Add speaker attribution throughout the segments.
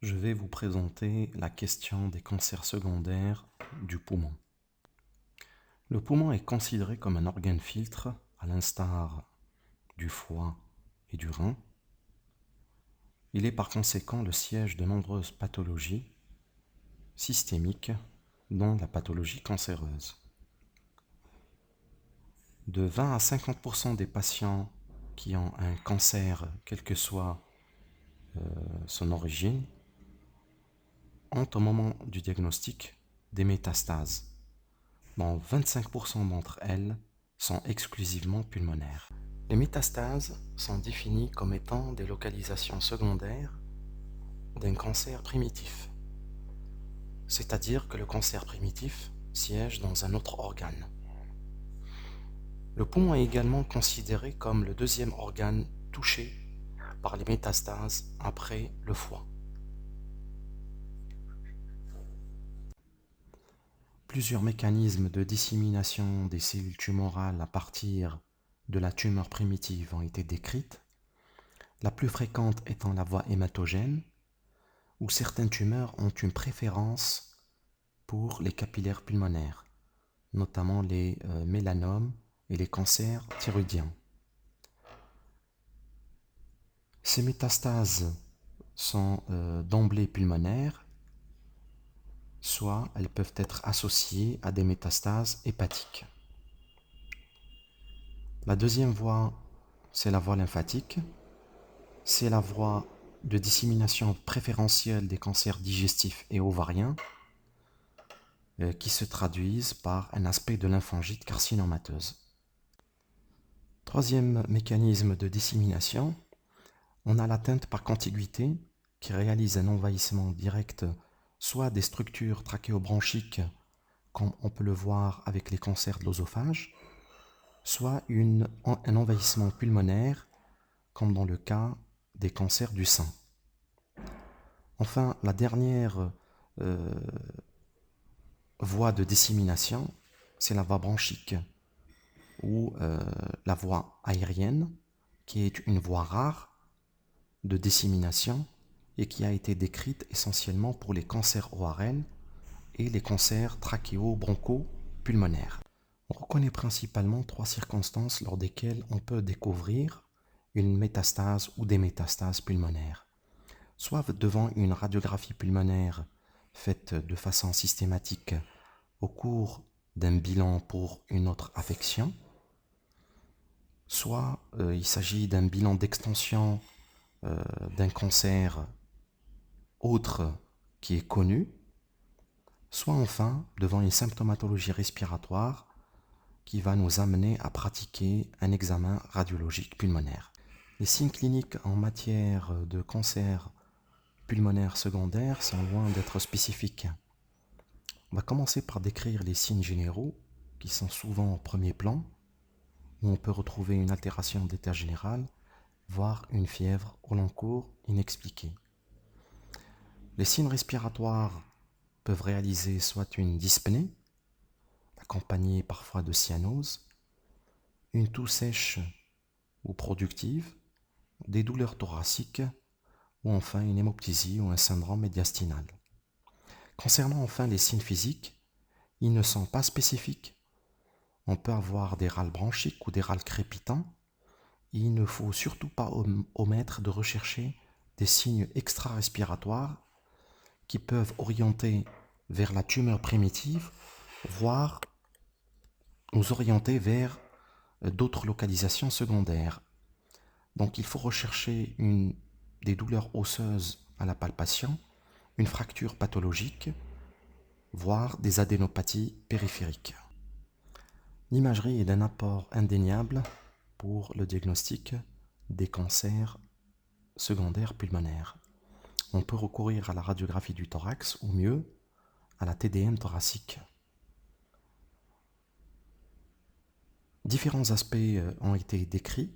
Speaker 1: Je vais vous présenter la question des cancers secondaires du poumon. Le poumon est considéré comme un organe filtre, à l'instar du foie et du rein. Il est par conséquent le siège de nombreuses pathologies systémiques, dont la pathologie cancéreuse. De 20 à 50% des patients qui ont un cancer, quelle que soit son origine, ont au moment du diagnostic des métastases, dont 25% d'entre elles sont exclusivement pulmonaires. Les métastases sont définies comme étant des localisations secondaires d'un cancer primitif, c'est-à-dire que le cancer primitif siège dans un autre organe. Le poumon est également considéré comme le deuxième organe touché par les métastases après le foie. Plusieurs mécanismes de dissémination des cellules tumorales à partir de la tumeur primitive ont été décrites, la plus fréquente étant la voie hématogène, où certaines tumeurs ont une préférence pour les capillaires pulmonaires, notamment les mélanomes et les cancers thyroïdiens. Ces métastases sont d'emblée pulmonaires, soit elles peuvent être associées à des métastases hépatiques. La deuxième voie, c'est la voie lymphatique. C'est la voie de dissémination préférentielle des cancers digestifs et ovariens qui se traduisent par un aspect de lymphangite carcinomateuse. Troisième mécanisme de dissémination, on a l'atteinte par contiguïté qui réalise un envahissement direct soit des structures trachéobronchiques, comme on peut le voir avec les cancers de l'œsophage, soit un envahissement pulmonaire, comme dans le cas des cancers du sein. Enfin, la dernière voie de dissémination, c'est la voie bronchique, ou la voie aérienne, qui est une voie rare de dissémination et qui a été décrite essentiellement pour les cancers ORL et les cancers trachéo-broncho-pulmonaires. On reconnaît principalement trois circonstances lors desquelles on peut découvrir une métastase ou des métastases pulmonaires. Soit devant une radiographie pulmonaire faite de façon systématique au cours d'un bilan pour une autre affection, soit il s'agit d'un bilan d'extension d'un cancer autre qui est connu, soit enfin devant une symptomatologie respiratoire qui va nous amener à pratiquer un examen radiologique pulmonaire. Les signes cliniques en matière de cancer pulmonaire secondaire sont loin d'être spécifiques. On va commencer par décrire les signes généraux qui sont souvent au premier plan, où on peut retrouver une altération d'état général, voire une fièvre au long cours inexpliquée. Les signes respiratoires peuvent réaliser soit une dyspnée, accompagnée parfois de cyanose, une toux sèche ou productive, des douleurs thoraciques ou enfin une hémoptysie ou un syndrome médiastinal. Concernant enfin les signes physiques, ils ne sont pas spécifiques. On peut avoir des râles bronchiques ou des râles crépitants. Il ne faut surtout pas omettre de rechercher des signes extra-respiratoires qui peuvent orienter vers la tumeur primitive, voire nous orienter vers d'autres localisations secondaires. Donc il faut rechercher des douleurs osseuses à la palpation, une fracture pathologique, voire des adénopathies périphériques. L'imagerie est d'un apport indéniable pour le diagnostic des cancers secondaires pulmonaires. On peut recourir à la radiographie du thorax ou mieux à la TDM thoracique. Différents aspects ont été décrits.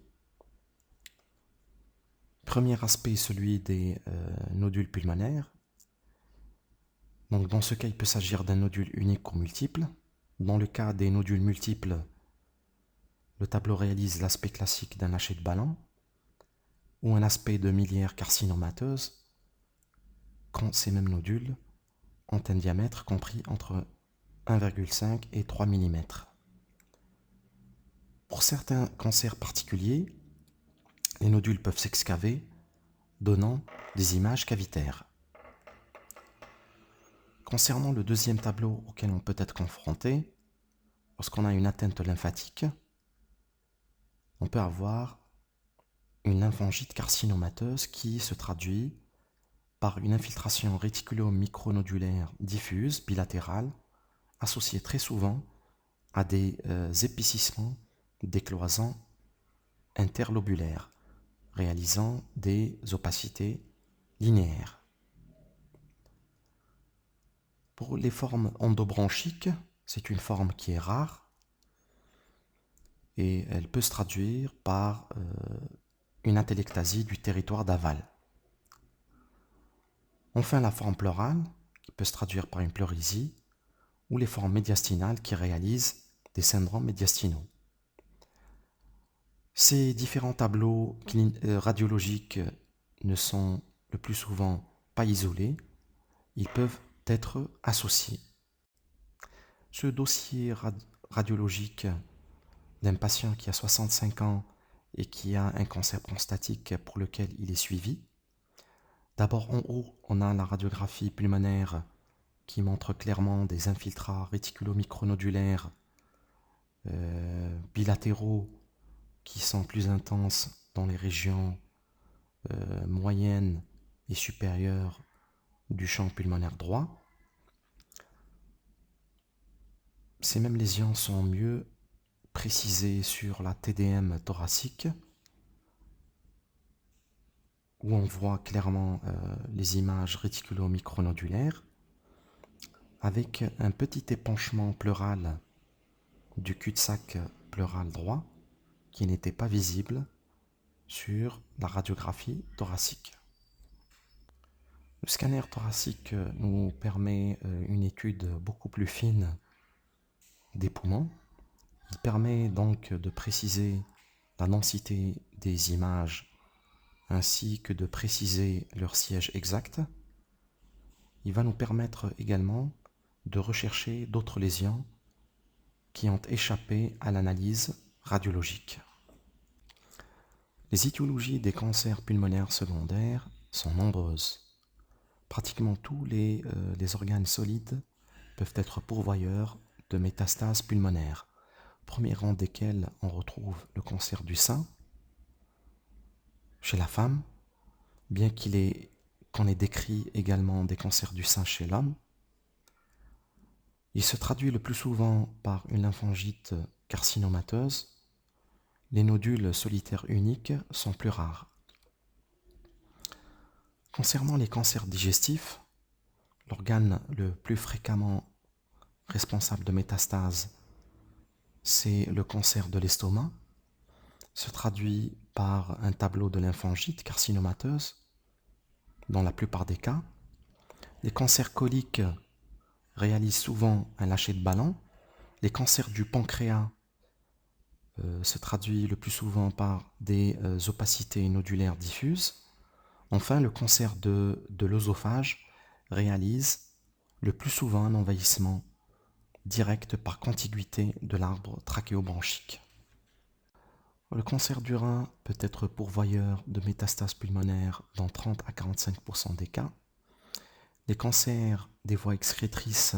Speaker 1: Premier aspect, celui des nodules pulmonaires. Donc dans ce cas, il peut s'agir d'un nodule unique ou multiple. Dans le cas des nodules multiples, le tableau réalise l'aspect classique d'un lâcher de ballon ou un aspect de miliaire carcinomateuse quand ces mêmes nodules ont un diamètre compris entre 1,5 et 3 mm. Pour certains cancers particuliers, les nodules peuvent s'excaver, donnant des images cavitaires. Concernant le deuxième tableau auquel on peut être confronté, lorsqu'on a une atteinte lymphatique, on peut avoir une lymphangite carcinomateuse qui se traduit par une infiltration réticulo-micronodulaire diffuse bilatérale associée très souvent à des épaississements des cloisons interlobulaires, réalisant des opacités linéaires. Pour les formes endobronchiques, c'est une forme qui est rare et elle peut se traduire par une atelectasie du territoire d'aval. Enfin, la forme pleurale, qui peut se traduire par une pleurésie, ou les formes médiastinales qui réalisent des syndromes médiastinaux. Ces différents tableaux radiologiques ne sont le plus souvent pas isolés, ils peuvent être associés. Ce dossier radiologique d'un patient qui a 65 ans et qui a un cancer prostatique pour lequel il est suivi. D'abord en haut, on a la radiographie pulmonaire qui montre clairement des infiltrats réticulo-micronodulaires bilatéraux qui sont plus intenses dans les régions moyennes et supérieures du champ pulmonaire droit. Ces mêmes lésions sont mieux précisées sur la TDM thoracique, où on voit clairement les images réticulo-micronodulaires, avec un petit épanchement pleural du cul-de-sac pleural droit qui n'était pas visible sur la radiographie thoracique. Le scanner thoracique nous permet une étude beaucoup plus fine des poumons. Il permet donc de préciser la densité des images ainsi que de préciser leur siège exact. Il va nous permettre également de rechercher d'autres lésions qui ont échappé à l'analyse radiologique. Les étiologies des cancers pulmonaires secondaires sont nombreuses. Pratiquement tous les organes solides peuvent être pourvoyeurs de métastases pulmonaires, premier rang desquels on retrouve le cancer du sein chez la femme, bien qu'on ait décrit également des cancers du sein chez l'homme. Il se traduit le plus souvent par une lymphangite carcinomateuse. Les nodules solitaires uniques sont plus rares. Concernant les cancers digestifs, l'organe le plus fréquemment responsable de métastases, c'est le cancer de l'estomac, se traduit par un tableau de lymphangite carcinomateuse dans la plupart des cas. Les cancers coliques réalisent souvent un lâcher de ballon. Les cancers du pancréas se traduit le plus souvent par des opacités nodulaires diffuses. Enfin, le cancer de l'œsophage réalise le plus souvent un envahissement direct par contiguïté de l'arbre trachéobronchique. Le cancer du rein peut être pourvoyeur de métastases pulmonaires dans 30 à 45% des cas. Les cancers des voies excrétrices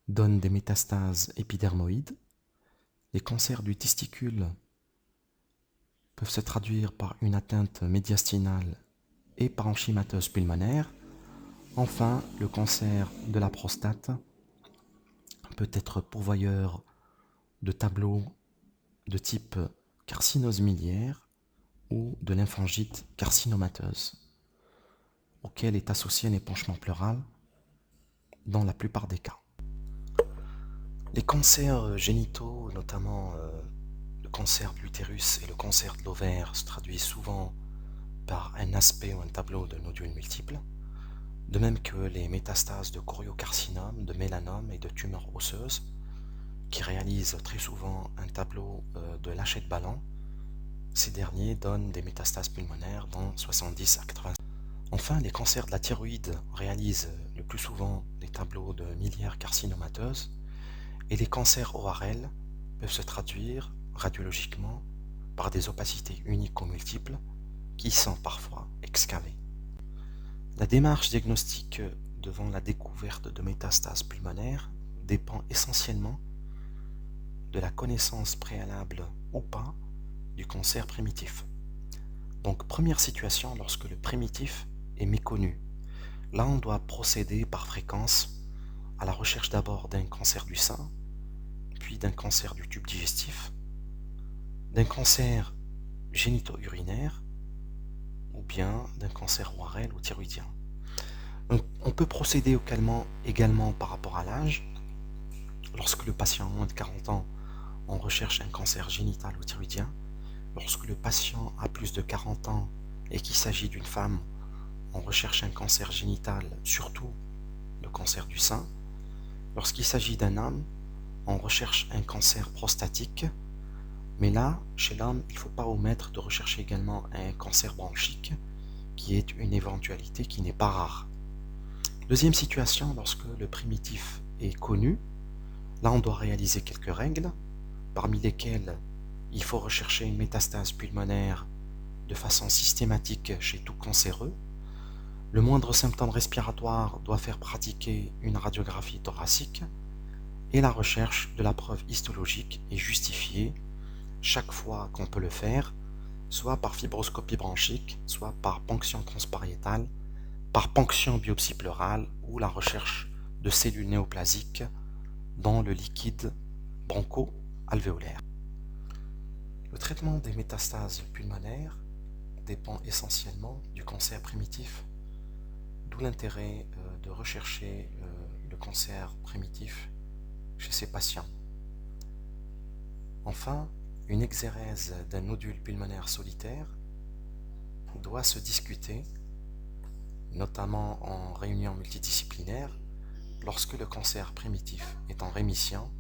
Speaker 1: donnent des métastases épidermoïdes. Les cancers du testicule peuvent se traduire par une atteinte médiastinale et parenchymateuse pulmonaire. Enfin, le cancer de la prostate peut être pourvoyeur de tableaux de type carcinose miliaire ou de lymphangite carcinomateuse, auquel est associé un épanchement pleural dans la plupart des cas. Les cancers génitaux, notamment le cancer de l'utérus et le cancer de l'ovaire, se traduisent souvent par un aspect ou un tableau de nodules multiples, de même que les métastases de choriocarcinome, de mélanome et de tumeurs osseuses, qui réalisent très souvent un tableau de lâcher de ballon. Ces derniers donnent des métastases pulmonaires dans 70 à 80%. Enfin, les cancers de la thyroïde réalisent le plus souvent des tableaux de miliaires carcinomateuses et les cancers ORL peuvent se traduire radiologiquement par des opacités uniques ou multiples qui sont parfois excavées. La démarche diagnostique devant la découverte de métastases pulmonaires dépend essentiellement de la connaissance préalable ou pas du cancer primitif. Donc, première situation lorsque le primitif est méconnu. Là, on doit procéder par fréquence à la recherche d'abord d'un cancer du sein, puis d'un cancer du tube digestif, d'un cancer génito-urinaire ou bien d'un cancer ORL ou thyroïdien. On peut procéder également par rapport à l'âge. Lorsque le patient a moins de 40 ans, on recherche un cancer génital ou thyroïdien. Lorsque le patient a plus de 40 ans et qu'il s'agit d'une femme, on recherche un cancer génital, surtout le cancer du sein. Lorsqu'il s'agit d'un homme, on recherche un cancer prostatique. Mais là, chez l'homme, il ne faut pas omettre de rechercher également un cancer bronchique, qui est une éventualité qui n'est pas rare. Deuxième situation, lorsque le primitif est connu, là on doit réaliser quelques règles, parmi lesquelles il faut rechercher une métastase pulmonaire de façon systématique chez tout cancéreux. Le moindre symptôme respiratoire doit faire pratiquer une radiographie thoracique et la recherche de la preuve histologique est justifiée chaque fois qu'on peut le faire, soit par fibroscopie bronchique, soit par ponction transpariétale, par ponction biopsie pleurale ou la recherche de cellules néoplasiques dans le liquide broncho-alvéolaire. Le traitement des métastases pulmonaires dépend essentiellement du cancer primitif, d'où l'intérêt de rechercher le cancer primitif chez ces patients. Enfin, une exérèse d'un nodule pulmonaire solitaire doit se discuter, notamment en réunion multidisciplinaire, lorsque le cancer primitif est en rémission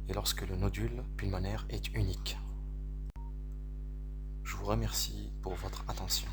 Speaker 1: et lorsque le nodule pulmonaire est unique. Je vous remercie pour votre attention.